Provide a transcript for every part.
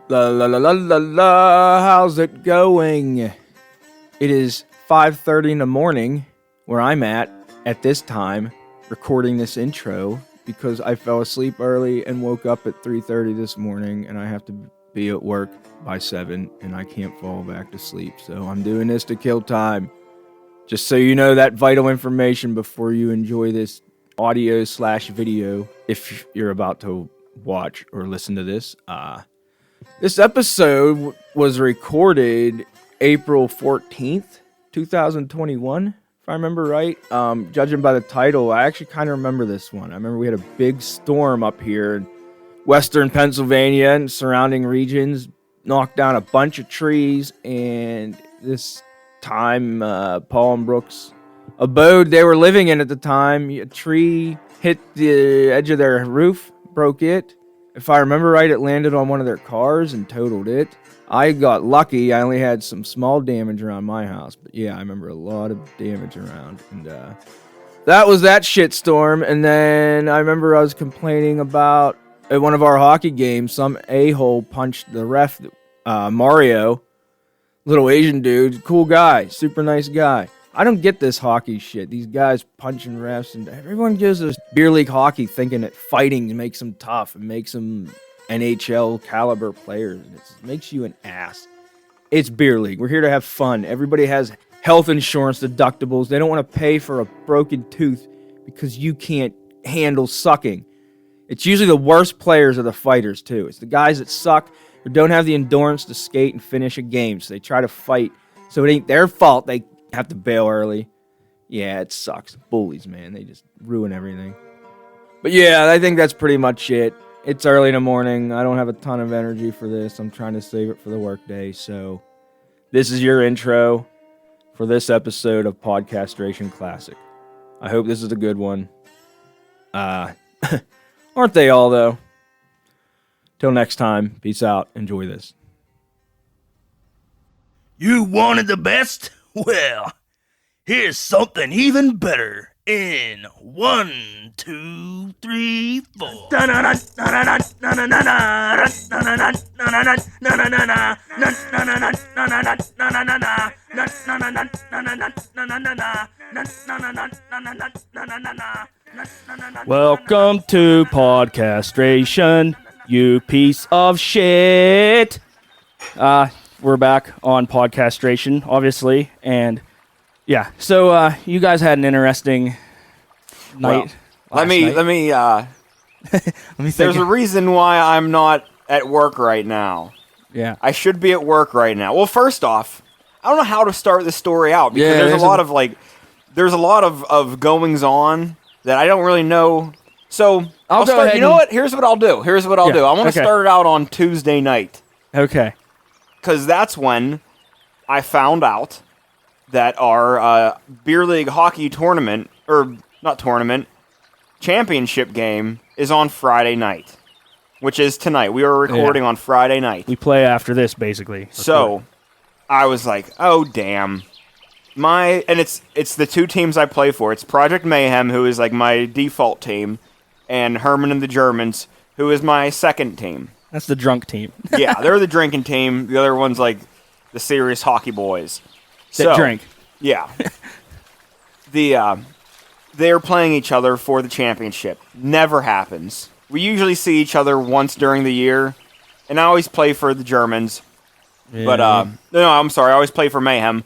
La la la la la la, how's it going? It is 5:30 in the morning where I'm at this time, recording this intro because I fell asleep early and woke up at 3:30 this morning and I have to be at work by 7 and I can't fall back to sleep. So I'm doing this to kill time. Just so you know that vital information before you enjoy this audio/video if you're about to watch or listen to this. This episode was recorded April 14th, 2021, if I remember right. Judging by the title, I actually kind of remember this one. I remember we had a big storm up here in western Pennsylvania and surrounding regions, knocked down a bunch of trees, and this time, Paul and Brooks' abode they were living in at the time, a tree hit the edge of their roof, broke it. If I remember right, it landed on one of their cars and totaled it. I got lucky. I only had some small damage around my house. But yeah, I remember a lot of damage around. And that was that shitstorm. And then I remember I was complaining about, at one of our hockey games, some a-hole punched the ref, Mario. Little Asian dude. Cool guy. Super nice guy. I don't get this hockey shit. These guys punching refs, and everyone gives us beer league hockey thinking that fighting makes them tough and makes them NHL caliber players. It makes you an ass. It's beer league. We're here to have fun. Everybody has health insurance deductibles. They don't want to pay for a broken tooth because you can't handle sucking. It's usually the worst players are the fighters too. It's the guys that suck or don't have the endurance to skate and finish a game, so they try to fight. So it ain't their fault. They have to bail early. Yeah, it sucks. Bullies, man. They just ruin everything. But yeah, I think that's pretty much it. It's early in the morning. I don't have a ton of energy for this. I'm trying to save it for the workday. So this is your intro for this episode of Podcastration Classic. I hope this is a good one. Aren't they all, though? Till next time, peace out. Enjoy this. You wanted the best? Well, here's something even better in 1, 2, 3, 4. Welcome to Podcastration, you piece of shit. We're back on Podcastration, obviously, and yeah. So you guys had an interesting night. Well, let me. Let me think. There's a reason why I'm not at work right now. Yeah, I should be at work right now. Well, first off, I don't know how to start this story out because there's a lot of goings on that I don't really know. So I'll start. You know what? Here's what I'll do. I want to start it out on Tuesday night. Okay. Because that's when I found out that our beer league hockey tournament, or not tournament, championship game is on Friday night, which is tonight. We are recording on Friday night. We play after this, basically. So I was like, oh, damn. And it's the two teams I play for. It's Project Mayhem, who is like my default team, and Herman and the Germans, who is my second team. That's the drunk team. Yeah, they're the drinking team. The other one's like the serious hockey boys. That drink. Yeah. They're playing each other for the championship. Never happens. We usually see each other once during the year, and I always play for the Germans. Yeah. But no, I'm sorry, I always play for Mayhem.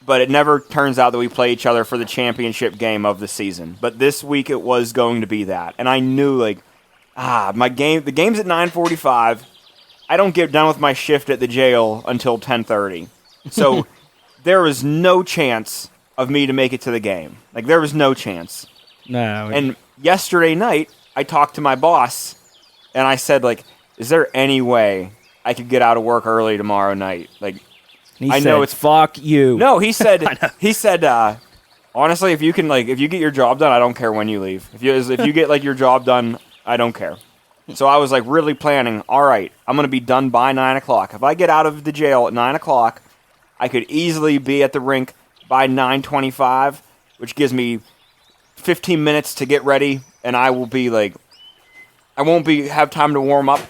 But it never turns out that we play each other for the championship game of the season. But this week it was going to be that, and I knew the game's at 9:45. I don't get done with my shift at the jail until 10:30. So there was no chance of me to make it to the game. Like, there was no chance. No. And yesterday night, I talked to my boss, and I said, like, is there any way I could get out of work early tomorrow night? Like, I know it's fuck you. No, he said, honestly, if you get your job done, I don't care when you leave. If you get like your job done, I don't care. So I was like really planning, all right, I'm going to be done by 9 o'clock. If I get out of the jail at 9 o'clock, I could easily be at the rink by 9:25, which gives me 15 minutes to get ready, and I will be like, I won't have time to warm up,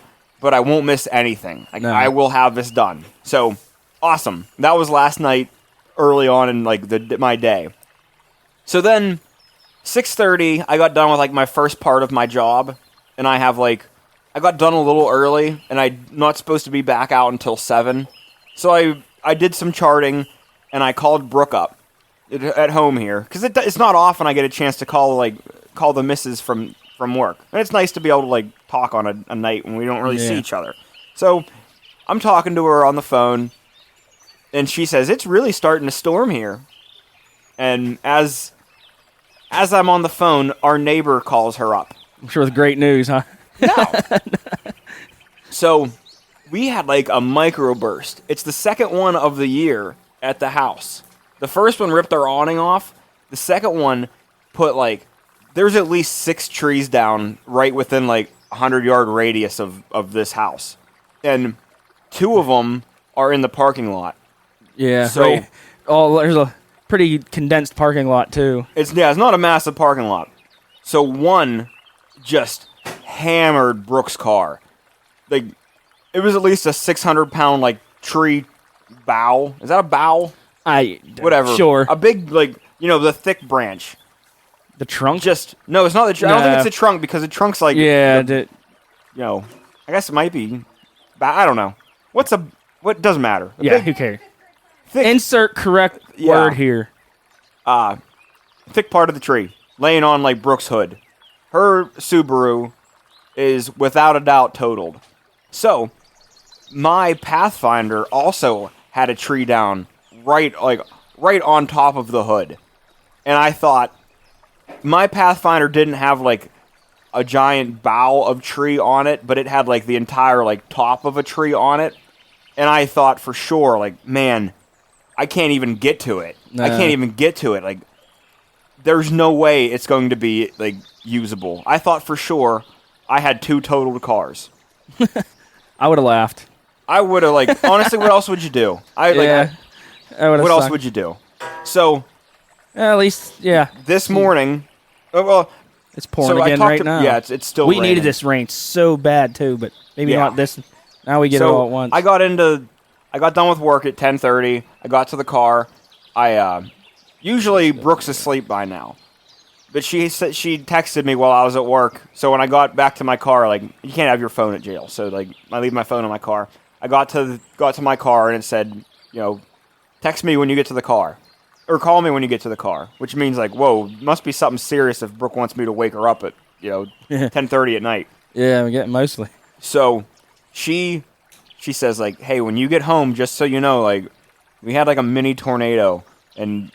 but I won't miss anything. No. I will have this done. So, awesome. That was last night, early on in like my day. So then, 6:30, I got done with like my first part of my job, and I got done a little early, and I'm not supposed to be back out until 7. So I did some charting, and I called Brooke up at home here, because it's not often I get a chance to call the missus from work, and it's nice to be able to like talk on a night when we don't really see each other. So I'm talking to her on the phone, and she says it's really starting to storm here. And as I'm on the phone, our neighbor calls her up. I'm sure with great news, huh? No. So we had like a microburst. It's the second one of the year at the house. The first one ripped our awning off. The second one put like, there's at least 6 trees down right within like 100-yard radius of this house. And 2 of them are in the parking lot. Yeah. So right. Oh, there's a pretty condensed parking lot too. It's not a massive parking lot. So one just hammered Brooke's car. Like, it was at least a 600-pound like tree bough. Is that a bough? Whatever. Sure. A big, like, the thick branch. The trunk? No, it's not the trunk. I don't think it's the trunk, because the trunk's like, yeah, I guess it might be. I don't know. What doesn't matter. Who cares? Thick, Insert correct word here. thick part of the tree, laying on like Brooke's hood. Her Subaru is without a doubt totaled. So, my Pathfinder also had a tree down right on top of the hood. And I thought, my Pathfinder didn't have like a giant bough of tree on it, but it had like the entire like top of a tree on it. And I thought for sure, like, man, I can't even get to it. No. I can't even get to it. Like, there's no way it's going to be like usable. I thought for sure I had 2 totaled cars. I would have laughed. I would have, like, honestly, what else would you do? What else would you do? So, at least, yeah. This morning, It's pouring again right now. Yeah, it's still We raining. needed this rain so bad, too, but maybe not this. Now we get it all at once. I got done with work at 10:30. I got to the car. Usually Brooke's asleep by now. But she texted me while I was at work. So when I got back to my car, like, you can't have your phone at jail. So, like, I leave my phone in my car. I got to my car and it said, text me when you get to the car. Or call me when you get to the car. Which means, like, whoa, must be something serious if Brooke wants me to wake her up at, 10:30 at night. Yeah, we get mostly. So she says, like, hey, when you get home, just so you know, like, we had like a mini tornado and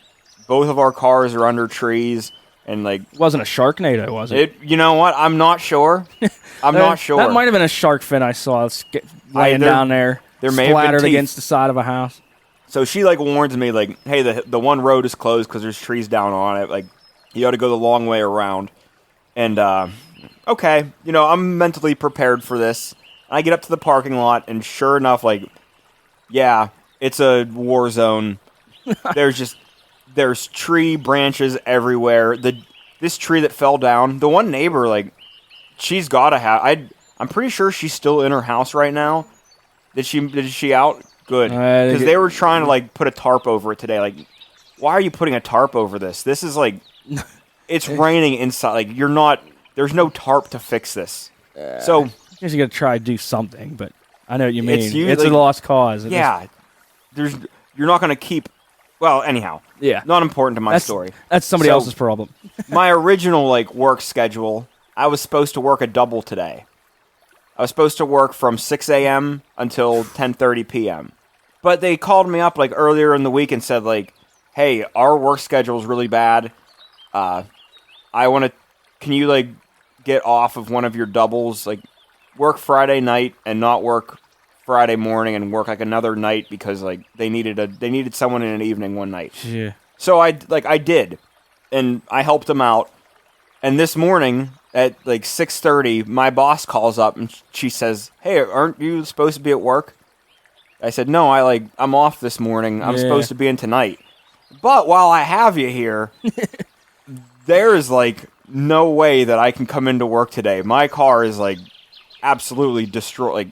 both of our cars are under trees and like It wasn't a Sharknado, was it? you know what? I'm not sure. Not sure. That might have been a shark fin I saw laying down there. There may have been splattered teeth. against the side of a house. So she like warns me like, hey, the one road is closed because there's trees down on it. Like, you ought to go the long way around. And okay, I'm mentally prepared for this. I get up to the parking lot, and sure enough, like, yeah, it's a war zone. There's tree branches everywhere. This tree that fell down, the one neighbor, like, she's got to have. I'm pretty sure she's still in her house right now. Did she out? Good, because they were trying to like put a tarp over it today. Like, why are you putting a tarp over this? This is like, it's raining inside. Like, there's no tarp to fix this. So I guess you got to try to do something, but I know what you mean. It's like, a lost cause. Yeah, you're not going to keep. Well, anyhow, yeah, not important to my story. That's somebody else's problem. My original like work schedule, I was supposed to work a double today. I was supposed to work from 6 a.m. until 10:30 p.m. But they called me up like earlier in the week and said like, "Hey, our work schedule is really bad. Can you like get off of one of your doubles, like work Friday night and not work Friday morning and work like another night because like they needed someone in an evening one night." Yeah. So I did, and I helped them out. And this morning at like 6:30, my boss calls up and she says, "Hey, aren't you supposed to be at work?" I said, "No, I'm off this morning. I'm supposed to be in tonight." But while I have you here, there is like no way that I can come into work today. My car is like absolutely destroyed. Like,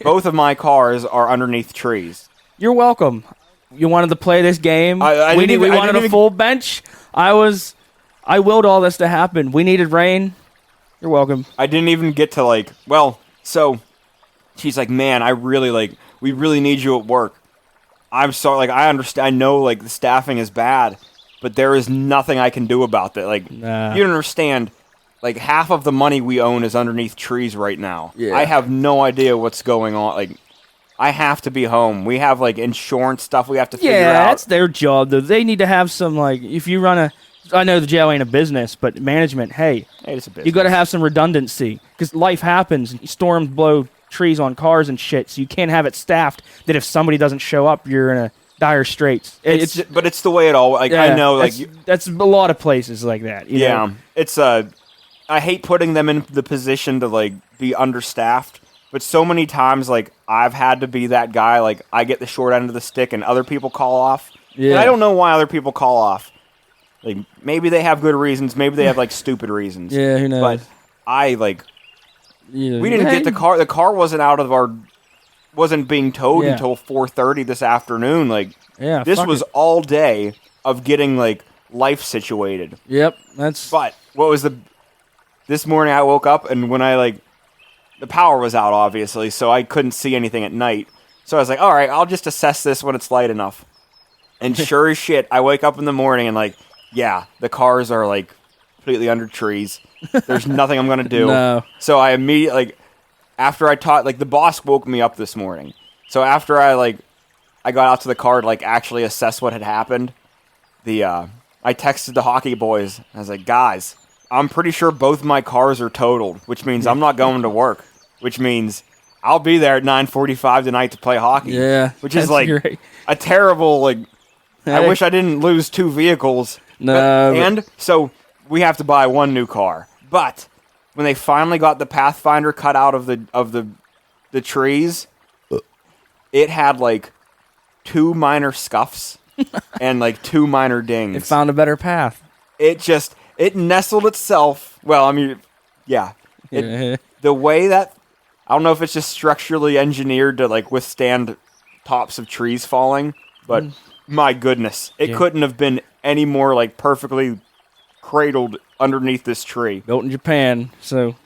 Both of my cars are underneath trees. You're welcome. You wanted to play this game. We wanted a full bench. I willed all this to happen. We needed rain. You're welcome. I didn't even get to so she's like, man, we really need you at work. I'm sorry, I understand, I know, the staffing is bad, but there is nothing I can do about that. Nah. You don't understand, half of the money we own is underneath trees right now. Yeah. I have no idea what's going on, I have to be home. We have, insurance stuff we have to figure out. Yeah, that's their job, though. They need to have some, if you run I know the jail ain't a business, but management, hey, it's a business. You got to have some redundancy, because life happens. Storms blow trees on cars and shit, so you can't have it staffed that if somebody doesn't show up, you're in a dire straits. But it's the way it all. I know, that's a lot of places like that. You know? It's I hate putting them in the position to be understaffed, but so many times I've had to be that guy. I get the short end of the stick, and other people call off. Yeah. And I don't know why other people call off. Maybe they have good reasons. Maybe they have stupid reasons. Yeah, who knows? But we didn't get the car. The car wasn't being towed until 4:30 this afternoon. This was all day of getting life situated. Yep, But this morning I woke up, and when the power was out, obviously, so I couldn't see anything at night. So I was like, all right, I'll just assess this when it's light enough. And sure as shit, I wake up in the morning and the cars are completely under trees. There's nothing I'm going to do. No. So I immediately, after I taught, the boss woke me up this morning. So after I got out to the car to actually assess what had happened, I texted the hockey boys. I was like, guys, I'm pretty sure both my cars are totaled, which means I'm not going to work, which means I'll be there at 9:45 tonight to play hockey. Yeah. Which is great. a terrible, I wish I didn't lose two vehicles. No. And so we have to buy one new car. But when they finally got the Pathfinder cut out of the trees, it had two minor scuffs and two minor dings. It found a better path. It nestled itself. Well, I mean, yeah. The way that, I don't know if it's just structurally engineered to withstand tops of trees falling, but my goodness, it couldn't have been any more perfectly cradled underneath this tree. Built in Japan, so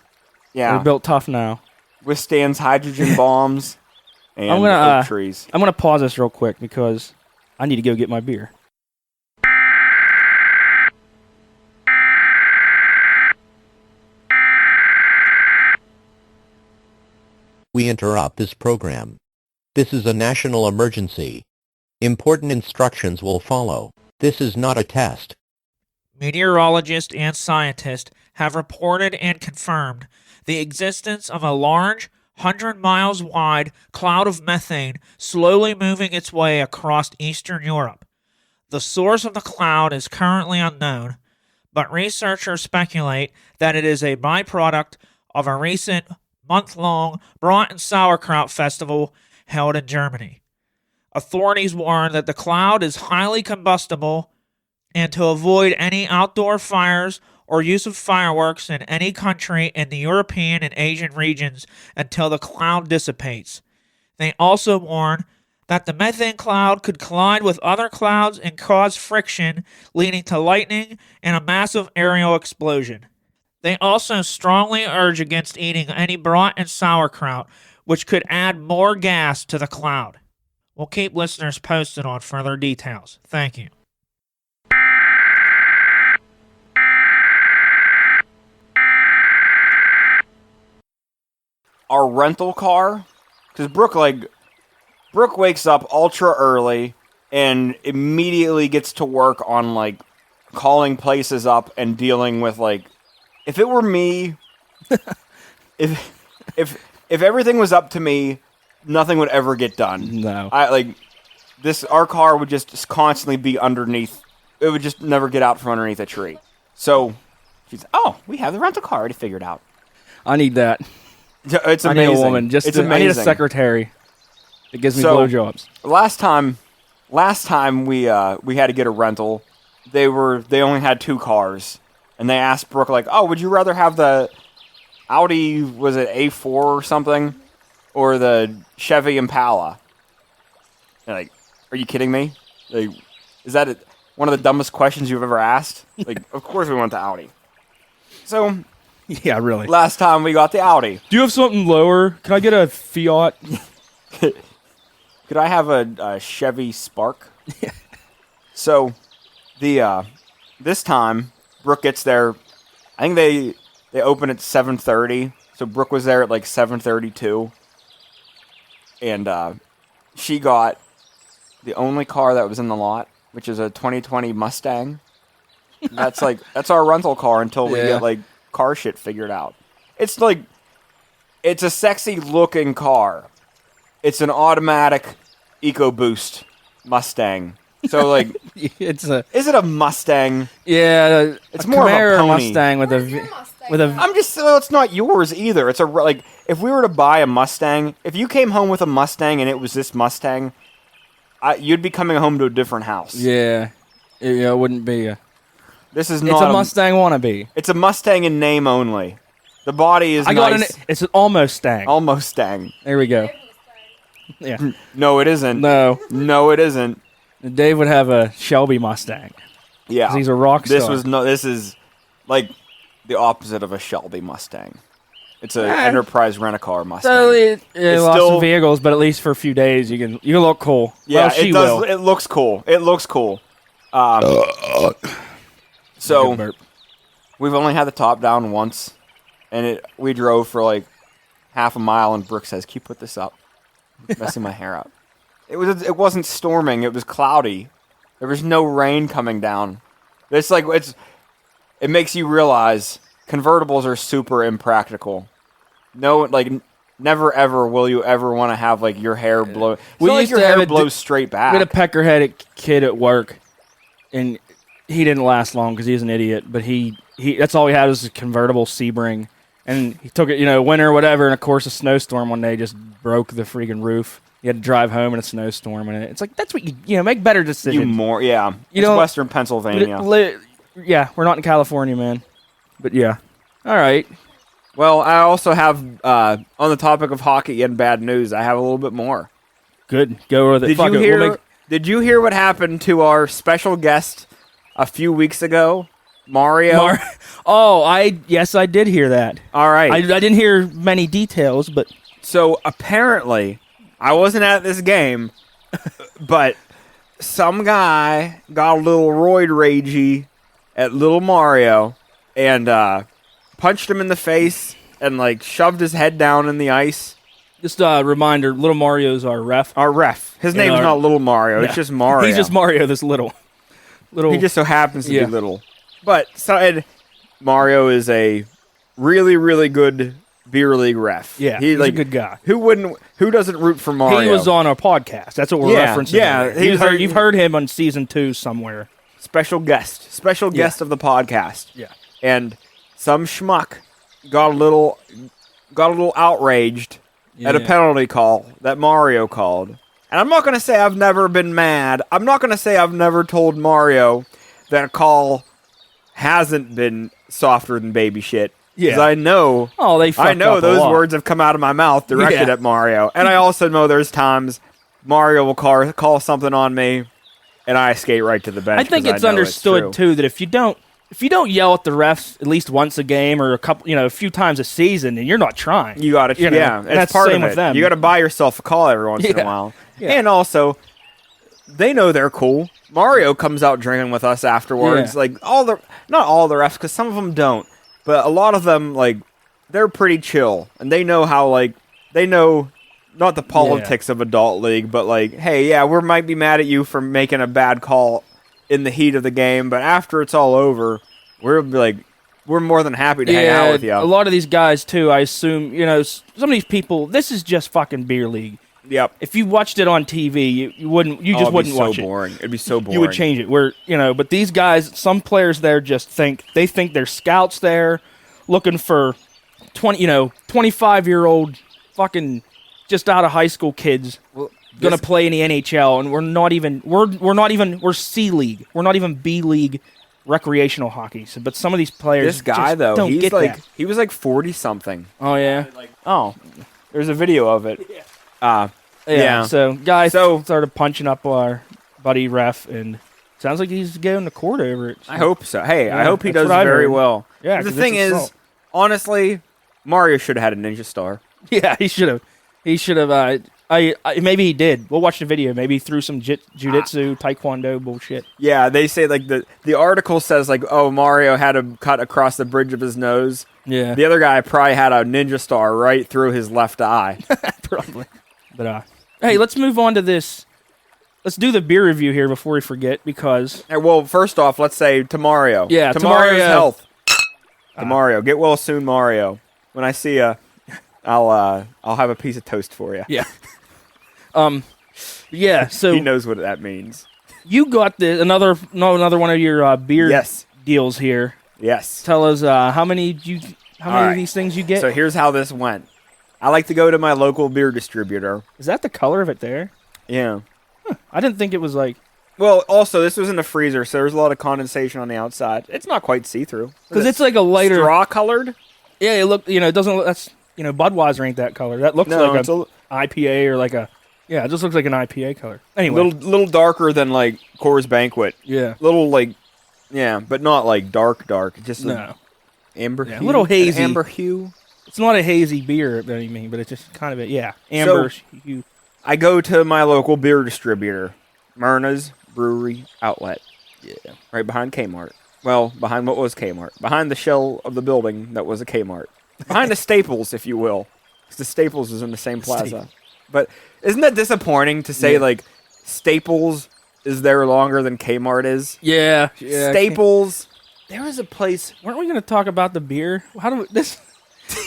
they're built tough now. Withstands hydrogen bombs and oak trees. I'm gonna pause this real quick because I need to go get my beer. We interrupt this program. This is a national emergency. Important instructions will follow. This is not a test. Meteorologists and scientists have reported and confirmed the existence of a large, 100 miles wide cloud of methane slowly moving its way across Eastern Europe. The source of the cloud is currently unknown, but researchers speculate that it is a byproduct of a recent month-long brat and sauerkraut festival held in Germany. Authorities warn that the cloud is highly combustible and to avoid any outdoor fires or use of fireworks in any country in the European and Asian regions until the cloud dissipates. They also warn that the methane cloud could collide with other clouds and cause friction, leading to lightning and a massive aerial explosion. They also strongly urge against eating any brat and sauerkraut, which could add more gas to the cloud. We'll keep listeners posted on further details. Thank you. Our rental car, because Brooke wakes up ultra early and immediately gets to work on calling places up and dealing with if it were me, if everything was up to me, nothing would ever get done. No. Our car would just constantly be underneath. It would just never get out from underneath a tree. So she's, we have the rental car already figured out. I need that. It's amazing. I need a woman. I need a secretary that gives me blowjobs. Last time we had to get a rental, they only had two cars, and they asked Brooke would you rather have the Audi, was it A4 or something, or the Chevy Impala. And like, are you kidding me? Like, is that one of the dumbest questions you've ever asked? Like, of course we want the Audi. So, Yeah, really. last time we got the Audi. Do you have something lower? Can I get a Fiat? Could I have a Chevy Spark? So, this time, Brooke gets there. I think they open at 7:30. So Brooke was there at like 7:32, and she got the only car that was in the lot, which is a 2020 Mustang. That's our rental car until we get like car shit figured out. It's a sexy looking car. It's an automatic EcoBoost Mustang. So like, It's is it a Mustang? it's more of a Camaro pony. Mustang with Where's your Mustang? with a. I'm just, well, it's not yours either. It's like, if we were to buy a Mustang, if you came home with a Mustang and it was this Mustang, you'd be coming home to a different house. Yeah, it wouldn't be a. This is It's not a Mustang wannabe. It's a Mustang in name only. The body is I got nice. It's an almost Stang. Almost Stang. There we go. Yeah. No, it isn't. No, No, it isn't. Dave would have a Shelby Mustang. Yeah. 'Cause he's a rock star. This is like the opposite of a Shelby Mustang. It's an Enterprise rent-a-car Mustang. So it lost still- some vehicles, but at least for a few days you can look cool. Yeah, well, she it does. will. It looks cool. It looks cool. So Good burp. we've only had the top down once, and we drove for like half a mile, and Brooke says, "Can you put this up?" Messing my hair up. It wasn't storming. It was cloudy. There was no rain coming down. It makes you realize convertibles are super impractical. No, like never ever will you ever want to have like your hair blow. We It's not like used your to have hair a blows straight back. We had a peckerheaded kid at work, and he didn't last long because he was an idiot. But he that's all he had was a convertible Sebring, and he took it, winter or whatever. And of course, a snowstorm one day just broke the freaking roof. He had to drive home in a snowstorm, and it's like that's what you make better decisions. Yeah. It's don't- Western Pennsylvania. Yeah, we're not in California, man. But yeah, all right. Well, I also have on the topic of hockey and bad news. I have a little bit more. Good, go with it. Did Fuck you it. hear? We'll make- Did you hear what happened to our special guest a few weeks ago, Mario? Yes, I did hear that. All right. I didn't hear many details, but So apparently, I wasn't at this game, but some guy got a little roid ragey at little Mario and punched him in the face and like shoved his head down in the ice. just a reminder: Little Mario's our ref. Our ref. His name's our- not Little Mario. It's Yeah. just Mario. He's just Mario. This little. He just so happens to Yeah. be little. But and Mario is a really, really good beer league ref. Yeah, he's a good guy. Who doesn't root for Mario? He was on our podcast. That's what we're Yeah, referencing. yeah, here. You've heard him on season 2 somewhere. special guest of the podcast. Yeah. And some schmuck got a little outraged at a Yeah. penalty call that Mario called. And I'm not going to say I've never been mad. I'm not going to say I've never told Mario that a call hasn't been softer than baby shit. Because Yeah. I know, Oh, they. I fucked know up a those lot. words have come out of my mouth directed Yeah. at Mario. And I also know there's times Mario will call something on me, and I skate right to the bench. I think 'cause it's know understood true. too that if you don't yell at the refs at least once a game or a few times a season, then you're not trying. You got to, yeah. and It's that's part the same of with it. them. You got to buy yourself a call every once in a Yeah. while. Yeah. And also, they know they're cool. Mario comes out drinking with us afterwards. Yeah. Like not all the refs, because some of them don't, but a lot of them, like, they're pretty chill, and they know how, like, they know not the politics of adult league, but like, hey, yeah, we might be mad at you for making a bad call in the heat of the game, but after it's all over, we're more than happy to hang out with you. A lot of these guys too. I assume some of these people. This is just fucking beer league. Yep. If you watched it on TV, you wouldn't. You just it'd wouldn't be so watch boring. It'd be so it. boring. You would change it. But these guys, some players there just think they're scouts there, looking for 25-year-old fucking just out of high school kids gonna play in the NHL, and we're C League. We're not even B League recreational hockey. So, but some of these players, This guy just though, don't he's get like that. he was like 40 something. Oh yeah. Oh, There's a video of it. Yeah. So guys started punching up our buddy ref, and sounds like he's going to court over it. I hope so. Hey, I Yeah, hope he that's does what I very heard. well. Yeah, The 'cause thing it's is, assault. honestly, Mario should have had a ninja star. Yeah, he should have. He should have. I maybe he did. We'll watch the video. Maybe he threw some jujitsu, taekwondo bullshit. Yeah, they say like the article says like, oh, Mario had a cut across the bridge of his nose. Yeah, The other guy probably had a ninja star right through his left eye. probably. But hey, let's move on to this. Let's do the beer review here before we forget, because Hey, well, first off, let's say to Mario. Yeah, to to Mario's Mario. health. To Mario, get well soon, Mario. When I see you, I'll have a piece of toast for you. yeah, yeah. So He knows what that means. you got another one of your beer Yes. deals here. Yes. Tell us how many All of right. these things you get. So here's how this went. I like to go to my local beer distributor. Is that the color of it there? Yeah. I didn't think it was like, Well, also, this was in the freezer, so there's a lot of condensation on the outside. It's not quite see-through. because it's like a lighter. straw colored. Yeah, it look. It doesn't look. That's Budweiser ain't that color. That looks No, like it's a IPA or like a. Yeah, it just looks like an IPA color. Anyway, little darker than like Coors Banquet. yeah, Little like, yeah, but not like dark. Just no, amber Yeah, a hue. little hazy. An amber hue. it's not a hazy beer by any means, but it's just kind of amber hue. I go to my local beer distributor, Myrna's Brewery Outlet. Yeah, right behind Kmart. Well, behind what was Kmart. Behind the shell of the building that was a Kmart. Behind the Staples, if you will. 'Cause the Staples was in the same plaza. Staples. But isn't that disappointing to say, Yeah. like, Staples is there longer than Kmart is? Yeah, Staples. There was a place. Weren't we going to talk about the beer? How do we, this?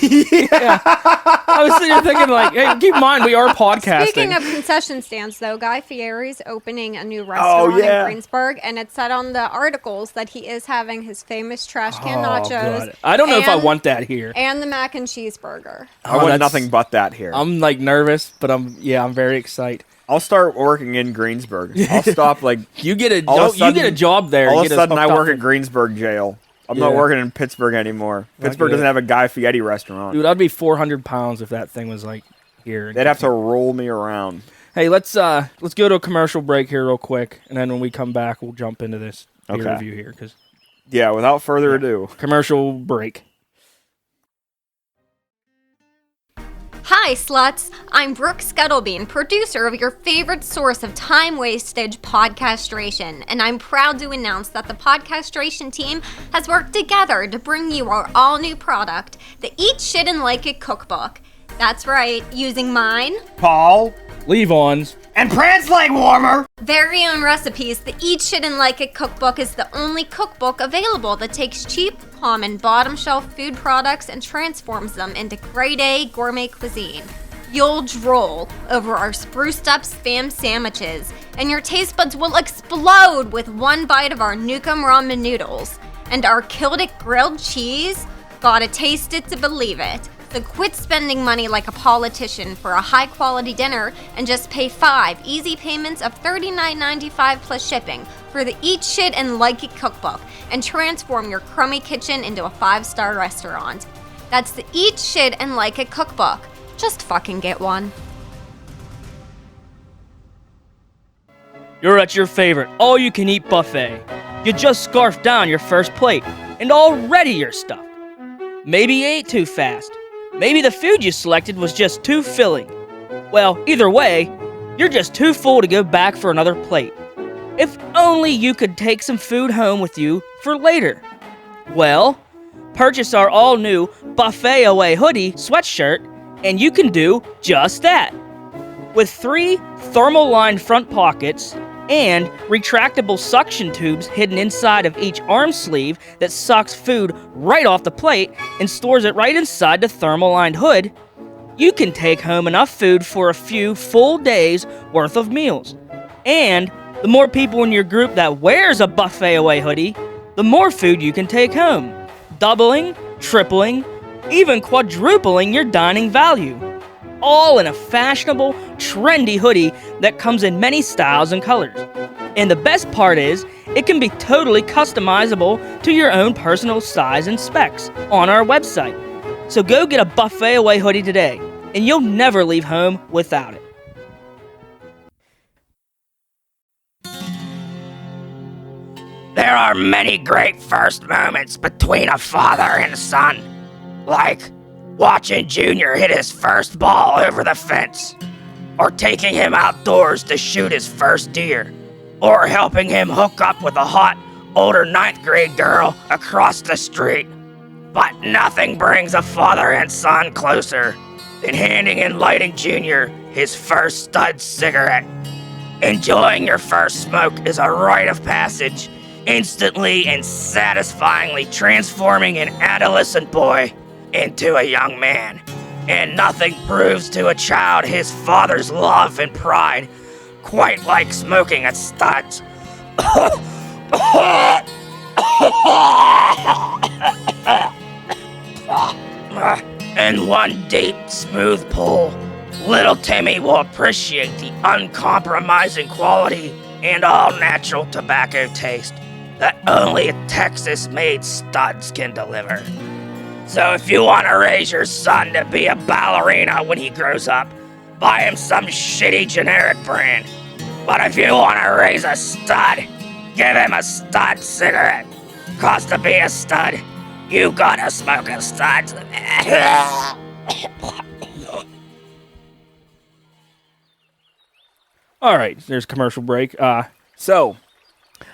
Yeah, I was sitting here thinking like, hey, keep in mind we are podcasting. Speaking of concession stands, though, Guy Fieri's opening a new restaurant yeah. in Greensburg, and it said on the articles that he is having his famous trash can nachos. God. I don't know if I and- want that here. And the mac and cheese burger. I want that's- nothing but that here. I'm like nervous, but I'm very excited. I'll start working in Greensburg. I'll stop, like, You get a All of a you get a sudden- job there. all and of a get us sudden I hooked up work for- at Greensburg jail. I'm not Yeah. working in Pittsburgh anymore. Pittsburgh get doesn't it. have a Guy Fieri restaurant. Dude, I'd be 400 pounds if that thing was like here. They'd have to roll me around. Hey, let's go to a commercial break here real quick, and then when we come back, we'll jump into this beer Okay. review here. Because Yeah, without further ado. commercial break. Hi, sluts. I'm Brooke Scuttlebean, producer of your favorite source of time wastage podcastration, and I'm proud to announce that the podcastration team has worked together to bring you our all-new product, the Eat Shit and Like It cookbook. That's right, using mine Paul. Leave-ons. And Prance Leg Warmer. very own recipes, the Eat Shit and Like It cookbook is the only cookbook available that takes cheap, common, bottom shelf food products and transforms them into grade A gourmet cuisine. You'll drool over our spruced up spam sandwiches, and your taste buds will explode with one bite of our Nukem ramen noodles. And our Killed It grilled cheese? Gotta taste it to believe it. So quit spending money like a politician for a high quality dinner and just pay 5 easy payments of $39.95 plus shipping for the Eat Shit and Like It cookbook and transform your crummy kitchen into a 5-star restaurant. That's the Eat Shit and Like It cookbook. Just fucking get one. You're at your favorite all-you-can-eat buffet. You just scarfed down your first plate, and already you're stuffed. Maybe you ate too fast. Maybe the food you selected was just too filling. Well, either way, you're just too full to go back for another plate. If only you could take some food home with you for later. Well, purchase our all-new Buffet Away hoodie sweatshirt, and you can do just that. With 3 thermal-lined front pockets and retractable suction tubes hidden inside of each arm sleeve that sucks food right off the plate and stores it right inside the thermal-lined hood, you can take home enough food for a few full days worth of meals. And the more people in your group that wears a Buffet Away hoodie, the more food you can take home, doubling, tripling, even quadrupling your dining value. All in a fashionable, trendy hoodie that comes in many styles and colors. And the best part is, it can be totally customizable to your own personal size and specs on our website. So go get a Buffet Away hoodie today and you'll never leave home without it. There are many great first moments between a father and son, like watching Junior hit his first ball over the fence, or taking him outdoors to shoot his first deer, or helping him hook up with a hot, older 9th grade girl across the street. But nothing brings a father and son closer than handing and lighting Junior his first stud cigarette. Enjoying your first smoke is a rite of passage, instantly and satisfyingly transforming an adolescent boy into a young man. And nothing proves to a child his father's love and pride quite like smoking at studs. In one deep, smooth pull, little Timmy will appreciate the uncompromising quality and all-natural tobacco taste that only a Texas-made studs can deliver. So if you want to raise your son to be a ballerina when he grows up, buy him some shitty generic brand. But if you want to raise a stud, give him a stud cigarette. 'Cause to be a stud, you gotta smoke a stud. All right, there's a commercial break. So,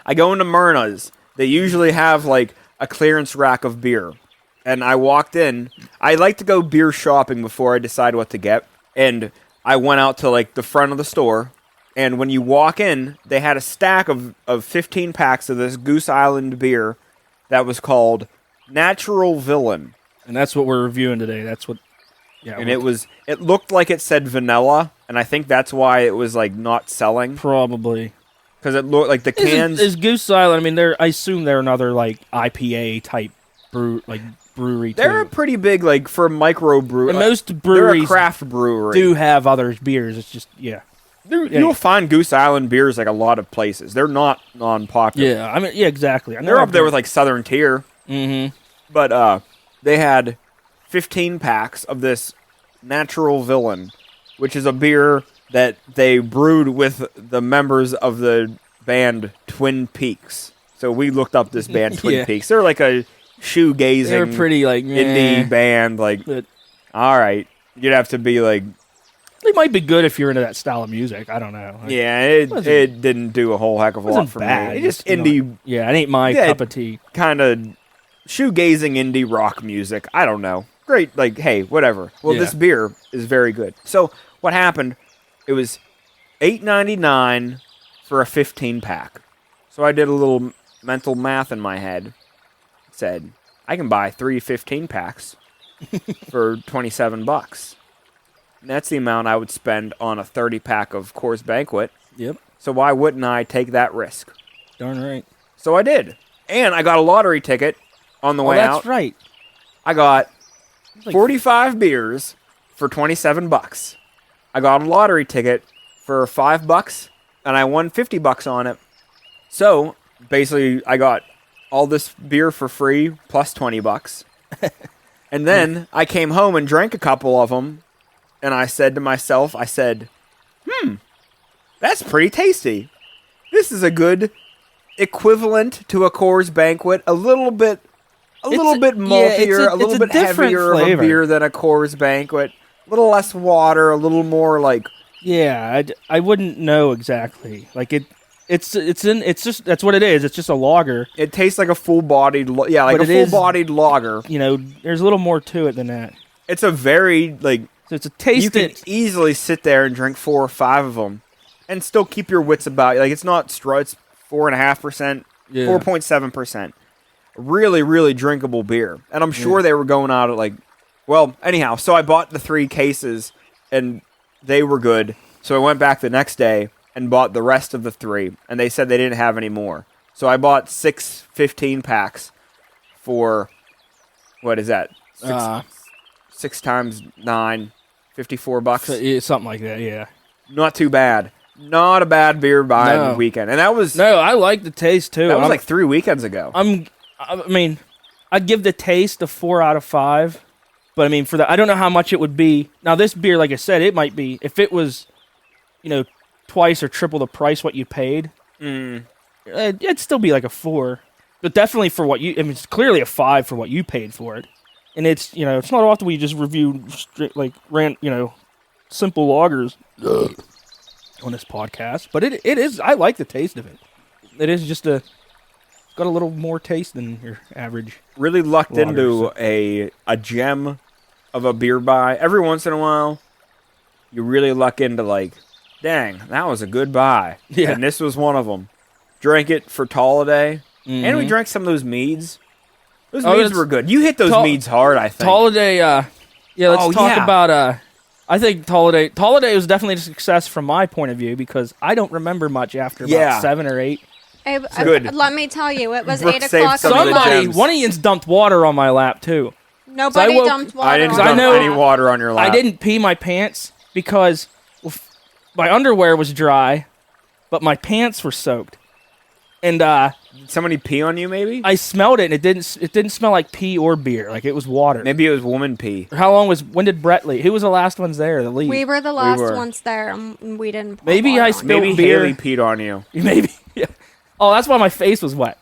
I go into Myrna's. They usually have like a clearance rack of beer. And I walked in. I like to go beer shopping before I decide what to get. And I went out to like the front of the store. And when you walk in, they had a stack of 15 packs of this Goose Island beer that was called Natural Villain. And that's what we're reviewing today. That's what. Yeah. And it looked like it said vanilla. And I think that's why it was like not selling. Probably. Because it looked like the cans. Is Goose Island? I mean, I assume they're another like IPA type brewery. They're a pretty big like for microbrew. And most breweries they're a craft brewery. do have other beers. It's just You'll find Goose Island beers like a lot of places. They're not non-popular. Yeah, I mean, yeah, exactly. They're up there with like Southern Tier. Mm-hmm. But they had 15 packs of this Natural Villain, which is a beer that they brewed with the members of the band Twin Peaks. So we looked up this band Twin Yeah. Peaks. They're like a shoegazing They're pretty like indie band. Like, But all right, you'd have to be like, they might be good if you're into that style of music. I don't know. yeah, it didn't do a whole heck of a lot wasn't for bad. me. It just It's indie, not- yeah, it ain't my Yeah, cup of tea. kind of shoegazing indie rock music. I don't know. Great, like, hey, whatever. Well, Yeah. this beer is very good. So what happened? It was $8.99 for a 15-pack. So I did a little mental math in my head. Said I can buy 3 15-packs for $27. And that's the amount I would spend on a 30-pack of Coors Banquet. Yep, So why wouldn't I take that risk? darn right. So I did. And I got a lottery ticket on the way That's out. right. I got Like- 45 beers for $27. I got a lottery ticket for $5 and I won $50 on it. So basically I got all this beer for free plus $20. And then I came home and drank a couple of them and I said to myself, that's pretty tasty. This is a good equivalent to a Coors Banquet, a little bit maltier, a little bit different heavier of a flavor. beer than a Coors Banquet, a little less water, a little more like Yeah, I wouldn't know exactly. Like it's just that's what it is. It's just a lager. it tastes like a full-bodied, But it is- full-bodied lager. You know, there's a little more to it than that. It's a very like So it's a taste you can that easily sit there and drink 4 or 5 of them, and still keep your wits about you. Like it's not It's 4.5%, Yeah. 4.7%. Really, really drinkable beer. And I'm sure they were going out at like, well, anyhow. So I bought the 3 cases, and they were good. So I went back the next day and bought the rest of the 3, and they said they didn't have any more. So I bought 6 15-packs for, what is that? 6 times 9, $54. so, yeah, something like that. Yeah. Not too bad. Not a bad beer buying No. weekend. And that was No, I like the taste too. that was I'm- like 3 weekends ago. I mean, I'd give the taste a 4 out of 5. But I mean, for that, I don't know how much it would be. Now, this beer, like I said, it might be if it was, twice or triple the price what you paid. It'd still be like a 4, but definitely for what you. I mean, it's clearly a 5 for what you paid for it. And it's it's not often we just review simple lagers on this podcast, but it is. I like the taste of it. It is just got a little more taste than your average. Really lucked lager, into a gem of a beer buy. Every once in a while, you really luck into like, dang, that was a good buy. Yeah. And this was one of them. Drank it for Holiday, and we drank some of those meads. Those meads were good. You hit those meads hard, I think. Holiday, let's talk about. I think Holiday was definitely a success from my point of view because I don't remember much after about 7 or 8. Good. Let me tell you, it was Brooke 8 saved o'clock. some of the Somebody, gems. one of yous dumped water on my lap too. Nobody dumped water. I didn't on dump my any lap. water on your lap. I didn't pee my pants because my underwear was dry, but my pants were soaked. And Did somebody pee on you, maybe? I smelled it, and it didn't smell like pee or beer. Like it was water. Maybe it was woman pee. When did Brett leave? Who was the last ones there to leave? We were the last were. ones there, and we didn't. pour Maybe water I on spilled you. Maybe beer. Haley peed on you. Maybe. Yeah. Oh, that's why my face was wet.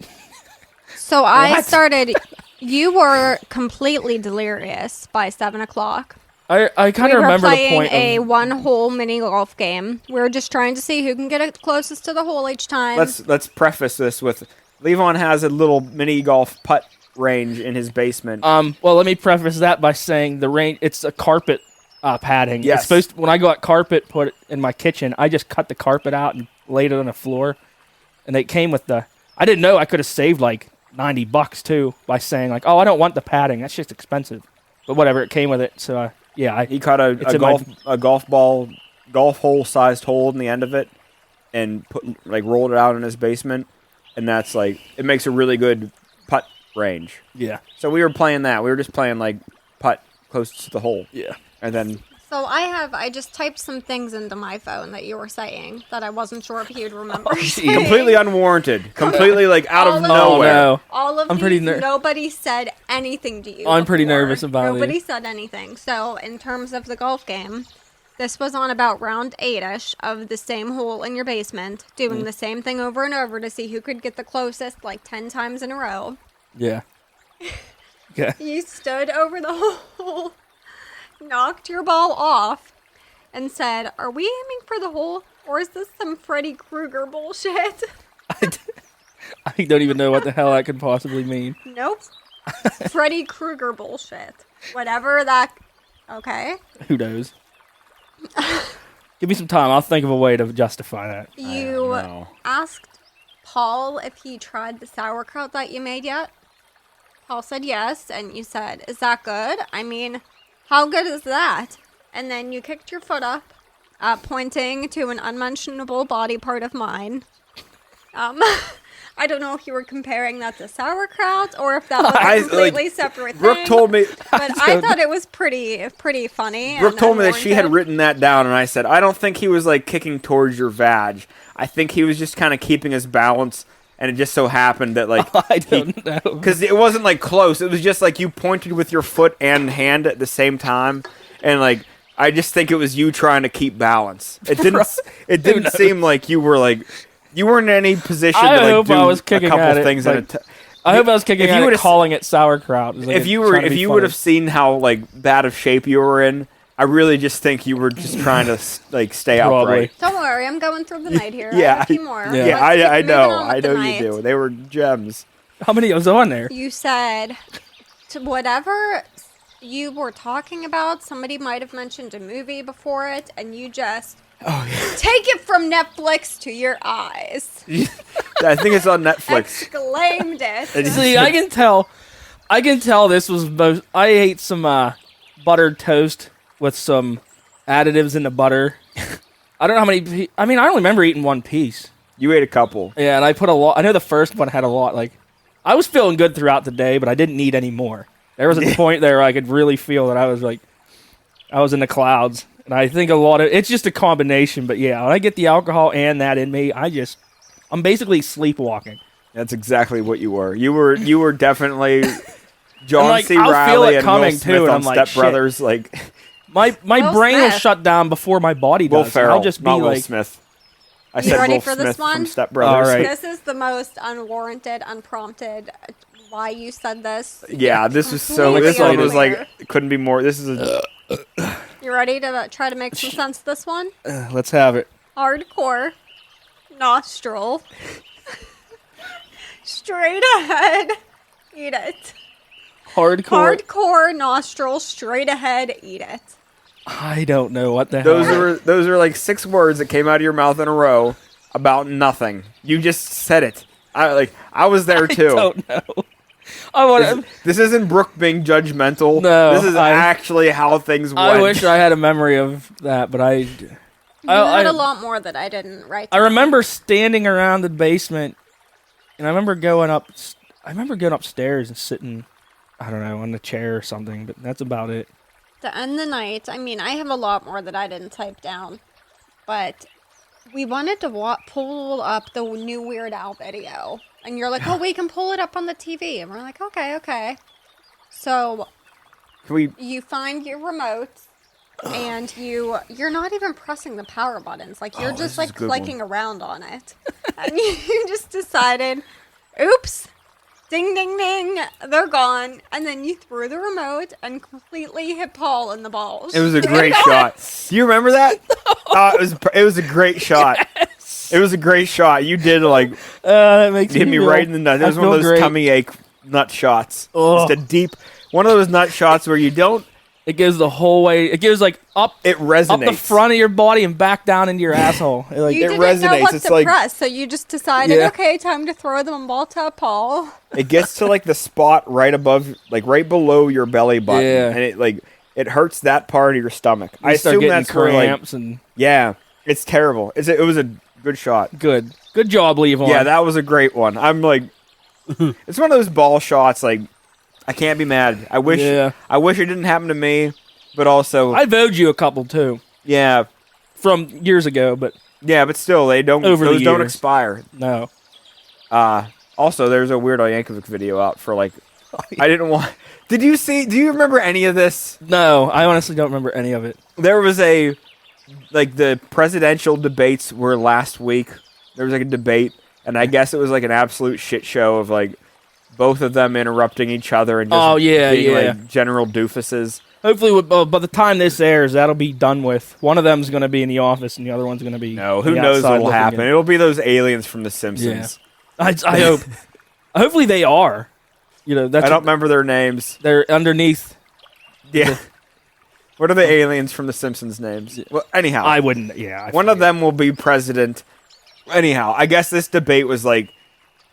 So I started. You were completely delirious by 7 o'clock. I kind We of were remember the playing point. a one-hole mini golf game. We were just trying to see who can get it closest to the hole each time. Let's preface this with Levon has a little mini golf putt range in his basement. Well, let me preface that by saying it's a carpet padding. Yes. It's supposed when I got carpet put in my kitchen, I just cut the carpet out and laid it on the floor, and it came with the. I didn't know I could have saved like $90 too by saying like, oh, I don't want the padding. That's just expensive. But whatever, it came with it. So yeah, He cut a golf hole sized hole in the end of it, and rolled it out in his basement, and that's like it makes a really good putt range. yeah, So we were playing that. We were just playing like putt close to the hole, yeah. and then So I just typed some things into my phone that you were saying that I wasn't sure if you'd remember. saying. completely unwarranted, completely like out All of of nowhere. Oh no. All of I'm these, pretty nobody said anything to you. I'm pretty before. nervous about it. Nobody said anything. So in terms of the golf game, this was on about round 8-ish of the same hole in your basement, doing the same thing over and over to see who could get the closest like 10 times in a row. Yeah. Yeah. You stood over the hole, knocked your ball off, and said, "Are we aiming for the hole, or is this some Freddy Krueger bullshit?" I don't even know what the hell that could possibly mean. Nope. Freddy Krueger bullshit. Whatever that. Okay. Who knows? Give me some time. I'll think of a way to justify that. You know. asked Paul if he tried the sauerkraut that you made yet. Paul said yes, and you said, "Is that good? I mean, how good is that?" And then you kicked your foot up, pointing to an unmentionable body part of mine. I don't know if you were comparing that to sauerkraut or if that was a completely separate thing. Brooke told me. But I thought it was pretty funny. Brooke and told me that she had unwarranted. written that down, and I said, I don't think he was like kicking towards your vag. I think he was just kind of keeping his balance, and it just so happened that like I don't know. because it wasn't like close. It was just like you pointed with your foot and hand at the same time, and like I just think it was you trying to keep balance. It didn't. It didn't seem like you were like you weren't in any position I to like hope do I was a kicking couple at it, things like, at a time. I hope I was kicking if you at it, would've- calling it sauerkraut. It was like If you trying to be would funny. have seen how like bad of shape you were in, I really just think you were just trying to like stay Probably. upright. Don't worry, I'm going through the night here. I Yeah, have a few more. yeah. Yeah, Let's keep I moving know, on with I the know night. you do. They were gems. How many was on there? You said to whatever you were talking about, somebody might have mentioned a movie before it, and you just take it from Netflix to your eyes. I think it's on Netflix. Exclaimed it. See, I can tell this was most. I ate some buttered toast with some additives in the butter. I don't know how many. I mean, I only remember eating one piece. You ate a couple. Yeah, and I put a lot. I know the first one had a lot. Like, I was feeling good throughout the day, but I didn't need any more. There was a point there where I could really feel that I was in the clouds. And I think it's just a combination. But yeah, when I get the alcohol and that in me, I'm basically sleepwalking. That's exactly what you were. You were definitely John like, C. I'll Reilly feel it and coming, Will too, Smith and on I'm like, Step shit. Brothers, like My Will brain will Smith. shut down before my body does. Will and Ferrell, I'll just be not Will like, Smith. I You said ready Will for Smith this one? from Step Brothers. All right. This is the most unwarranted, unprompted. Why you said this? Yeah, this was so. Completely This one was unclear. like couldn't be more. This is a. You ready to try to make some sense of this one? let's have it. Hardcore, nostril, straight ahead, eat it. Hardcore. Hardcore, nostril, straight ahead, eat it. I don't know what the hell. Those are like 6 words that came out of your mouth in a row about nothing. You just said it. I was there too. I don't know. I want. This isn't Brooke being judgmental. No, this is actually how things went. I wish I had a memory of that, but You had a lot more that I didn't write I down. remember standing around the basement, and I remember going up. I remember going upstairs and sitting, I don't know, on the chair or something. But that's about it. To end the night, I mean, I have a lot more that I didn't type down, but we wanted to pull up the new Weird Al video. And you're like, oh, we can pull it up on the TV. And we're like, okay. So you find your remote, and you're not even pressing the power buttons. Like, you're just, like, clicking around on it. And you just decided, oops, ding, ding, ding, they're gone. And then you threw the remote and completely hit Paul in the balls. It was a great shot. Do you remember that? It was a great shot. It was a great shot. You did That makes hit me feel- right in the nut. It I was one of feel those great. tummy ache nut shots. Ugh. Just a deep one of those nut shots where you don't. It goes the whole way. It goes like up. It resonates. Up the front of your body and back down into your asshole. Like, You it didn't know resonates. what It's to like- press, so you just decided, Yeah. okay, time to throw the ball to Paul. It gets to like the spot right above, like right below your belly button, Yeah. and it hurts that part of your stomach. I you start assume getting that's where cramps and yeah, it's terrible. It was a good shot. good job, Levon. Yeah, that was a great one. I'm like, it's one of those ball shots. Like, I can't be mad. I wish Yeah. it didn't happen to me, but also I voted you a couple too yeah, from years ago, but but still they don't. Over the those don't years. expire. no. Also, there's a Weird Al Yankovic video out for like. I didn't want. Do you remember any of this? No, I honestly don't remember any of it. There was the presidential debates were last week. There was like a debate, and I guess it was like an absolute shit show of like both of them interrupting each other and just being like general doofuses. Hopefully, by the time this airs, that'll be done with. One of them's going to be in the office, and the other one's going to be. No, who on the knows outside what'll looking happen? in. It'll be those aliens from The Simpsons. I hope. Hopefully, they are. You know, that's I don't remember their names. They're underneath. Yeah. What are the aliens from The Simpsons names? Well, anyhow, I wouldn't. Yeah. one of them will be president. Anyhow, I guess this debate was like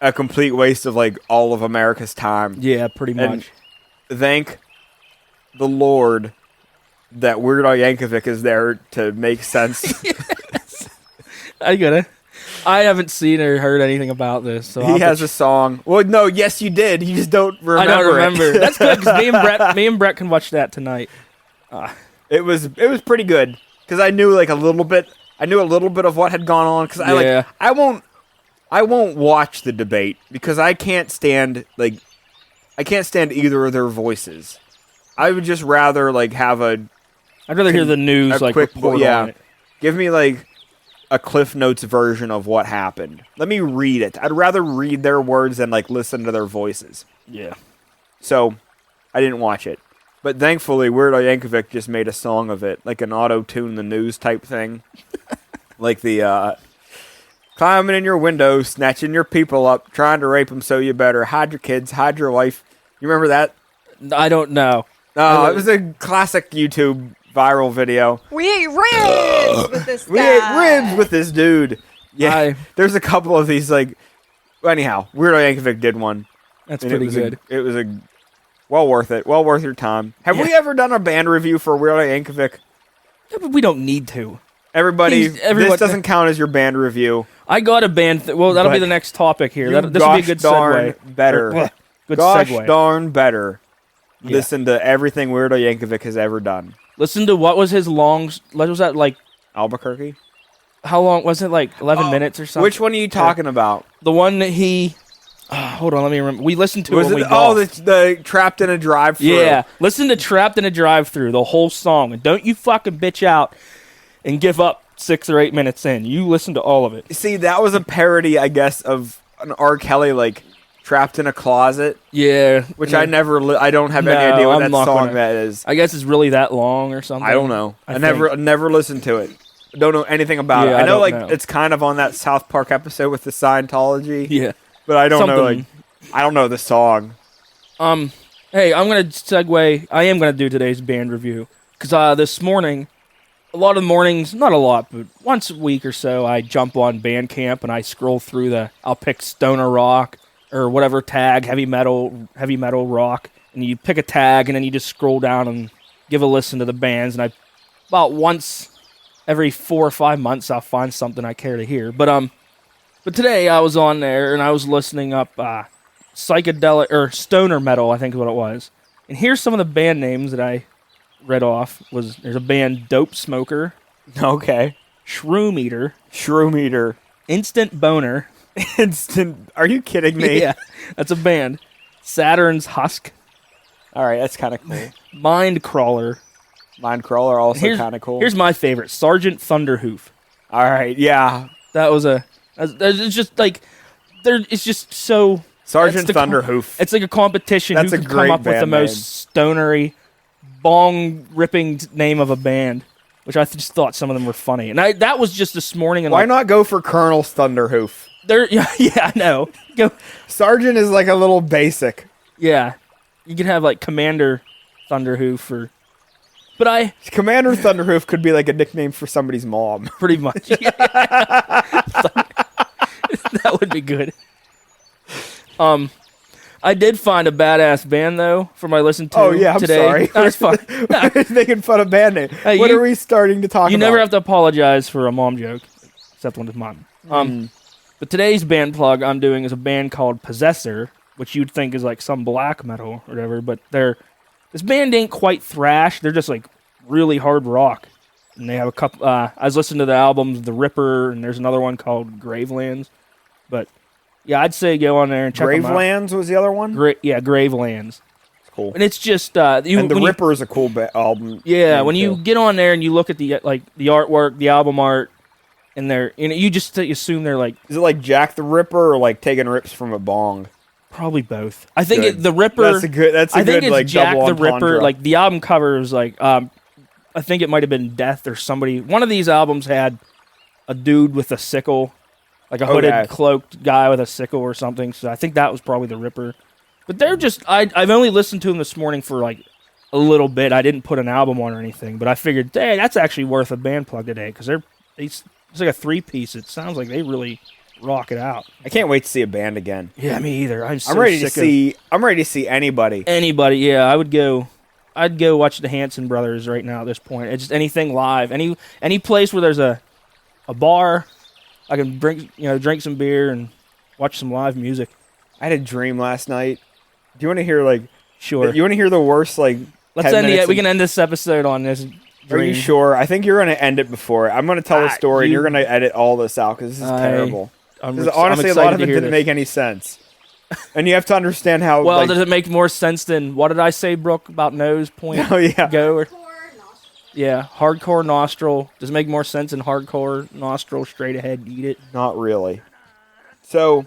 a complete waste of like all of America's time. Yeah, pretty And much. thank the Lord that Weird Al Yankovic is there to make sense. I get it. I haven't seen or heard anything about this, so He has a song. Well, no, yes, you did. You just don't remember. I don't it. remember. That's good because me and Brett can watch that tonight. It was pretty good because I knew like a little bit. I knew a little bit of what had gone on because I won't watch the debate because I can't stand either of their voices. I would just rather like have I'd rather hear the news like quick report on it. Give me like a Cliff Notes version of what happened. Let me read it. I'd rather read their words than like listen to their voices. Yeah. So I didn't watch it. But thankfully, Weird Al Yankovic just made a song of it, like an auto-tune the news type thing. Like the, climbing in your window, snatching your people up, trying to rape them, so you better hide your kids, hide your wife. You remember that? I don't know. No, it was a classic YouTube viral video. We ate ribs with this guy. We ate ribs with this dude. Yeah, there's a couple of these, like, anyhow, Weird Al Yankovic did one. That's and pretty good. It was well worth it. Well worth your time. Have we ever done a band review for Weird Al Yankovic? Yeah, but we don't need to. Everybody, everyone- this doesn't count as your band review. I got a band. Well, that'll be But the next topic here. You This will be a good darn segue. better. Good Gosh segue. darn better. Yeah. Listen to everything Weird Al Yankovic has ever done. Listen to what was his long. What was that like? Albuquerque? How long was it? Like 11 minutes or something. Which one are you talking about? The one that he Hold on, let me remember. We listened to it Was when we it? golfed. The Trapped in a Drive-Thru. Yeah, listen to Trapped in a Drive-Thru, the whole song. And don't you fucking bitch out and give up 6 or 8 minutes in. You listen to all of it. See, that was a parody, I guess, of an R. Kelly, like, Trapped in a Closet. Yeah. Which I never, I don't have any No, idea what I'm that not song gonna- that is. I guess it's really that long or something. I don't know. I I never listened to it. Don't know anything about it. Yeah, I I know, don't like, know. it's kind of on that South Park episode with the Scientology. Yeah. But I don't know, like, Something. I don't know the song. Hey, I'm going to segue. I am going to do today's band review. Because this morning, a lot of mornings, not a lot, but once a week or so, I jump on Bandcamp and I scroll through I'll pick stoner rock or whatever tag, heavy metal rock. And you pick a tag and then you just scroll down and give a listen to the bands. And about once every 4 or 5 months, I'll find something I care to hear. But today I was on there and I was listening up psychedelic or stoner metal, I think is what it was. And here's some of the band names that I read off. There's a band Dope Smoker, Okay. Shroom Eater, Shroom Eater. Instant Boner. Instant. Are you kidding me? Yeah, that's a band. Saturn's Husk, All right, that's kind of cool. Mind Crawler. Mindcrawler also kind of cool. Here's my favorite, Sergeant Thunderhoof. All right, yeah. That was it's just like it's just so Sergeant that's the Thunderhoof. It's like a competition. That's who a can great come up with the band most stonery, bong-ripping name of a band, which I just thought some of them were funny. And that was just this morning. And Why not go for Colonel Thunderhoof? Yeah, I know. Go. Sergeant is like a little basic. Yeah, you could have like Commander Thunderhoof but Commander Thunderhoof could be like a nickname for somebody's mom. pretty much. Yeah. That would be good. I did find a badass band though for my listen to. Oh yeah, I'm today. sorry. That's fine. We're making fun of band name. Hey, What you- are we starting to talk about? You never have to apologize for a mom joke, except when it's mine. But today's band plug I'm doing is a band called Possessor, which you'd think is like some black metal or whatever, but this band ain't quite thrash. They're just like really hard rock. And they have a couple. I was listening to the albums The Ripper, and there's another one called Gravelands. But yeah, I'd say go on there and check them out. Gravelands was the other one? Gravelands. It's cool. And it's just And The Ripper is a cool album. Yeah, name, when you too. get on there and you look at the artwork, the album art, and you just assume they're like Is it like Jack the Ripper or like taking rips from a bong? probably both. I think Good. The Ripper. That's a good. That's a I think good it's like Jack double the Ripper. entendre. Like the album cover is like I think it might have been Death or somebody. One of these albums had a dude with a sickle, like a hooded, Okay. cloaked guy with a sickle or something. So I think that was probably The Ripper. But they're just I've only listened to them this morning for like a little bit. I didn't put an album on or anything, but I figured, hey, that's actually worth a band plug today because it's like a 3-piece. It sounds like they really rock it out. I can't wait to see a band again. Yeah, me either. I'm ready to sick of see. I'm ready to see anybody. anybody. Yeah, I'd go watch the Hanson Brothers right now at this point. It's just anything live. Any place where there's a bar, I can drink some beer and watch some live music. I had a dream last night. Do you want to hear like? Sure. You want to hear the worst like? Let's 10 end minutes we of- can end this episode on this. Are you dream. sure? I think you're going to end it before. I'm going to tell the story, and you're going to edit all this out because this is terrible. I'm 'Cause ex- honestly, I'm a lot excited of to it hear didn't this. make any sense. And you have to understand how. Well, like, does it make more sense than what did I say, Brooke, about nose point? Oh yeah. Go or yeah, hardcore nostril. Does it make more sense in hardcore nostril? Straight ahead, eat it. Not really. So,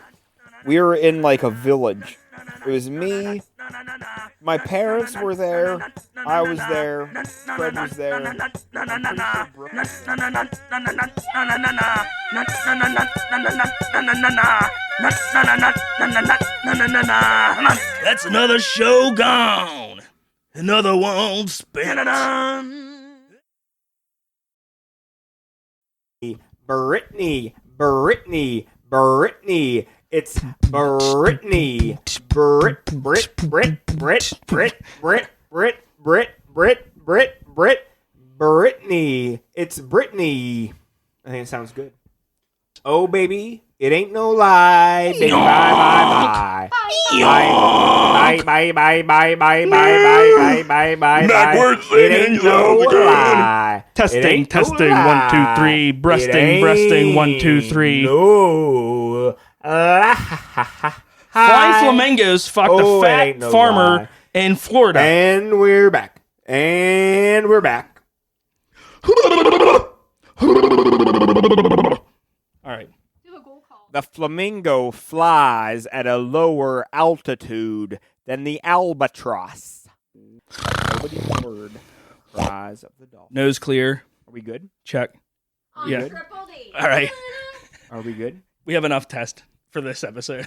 we were in like a village. It was me. My parents were there. I was there. Fred was there. I'm pretty sure Brooke was there. That's another show gone. Another one spinning on. Brittany. It's Brittany. Brittany. It's Brittany. I think it sounds good. Oh, baby, it ain't no lie. Baby, bye. Backward It ain't singing no sounds good. lie. It Testing, ain't no testing, lie. 1, 2, 3. Breasting, It breasting, ain't 1, 2, 3. No. Flying flamingos fucked Oh, a it fat ain't no farmer lie. in Florida. And we're back. And we're back. All right. The flamingo flies at a lower altitude than the albatross. Nobody's word. Cries of the dolphin. Nose clear. Are we good? Check. On Yeah. Triple D. All right. Are we good? We have enough test for this episode.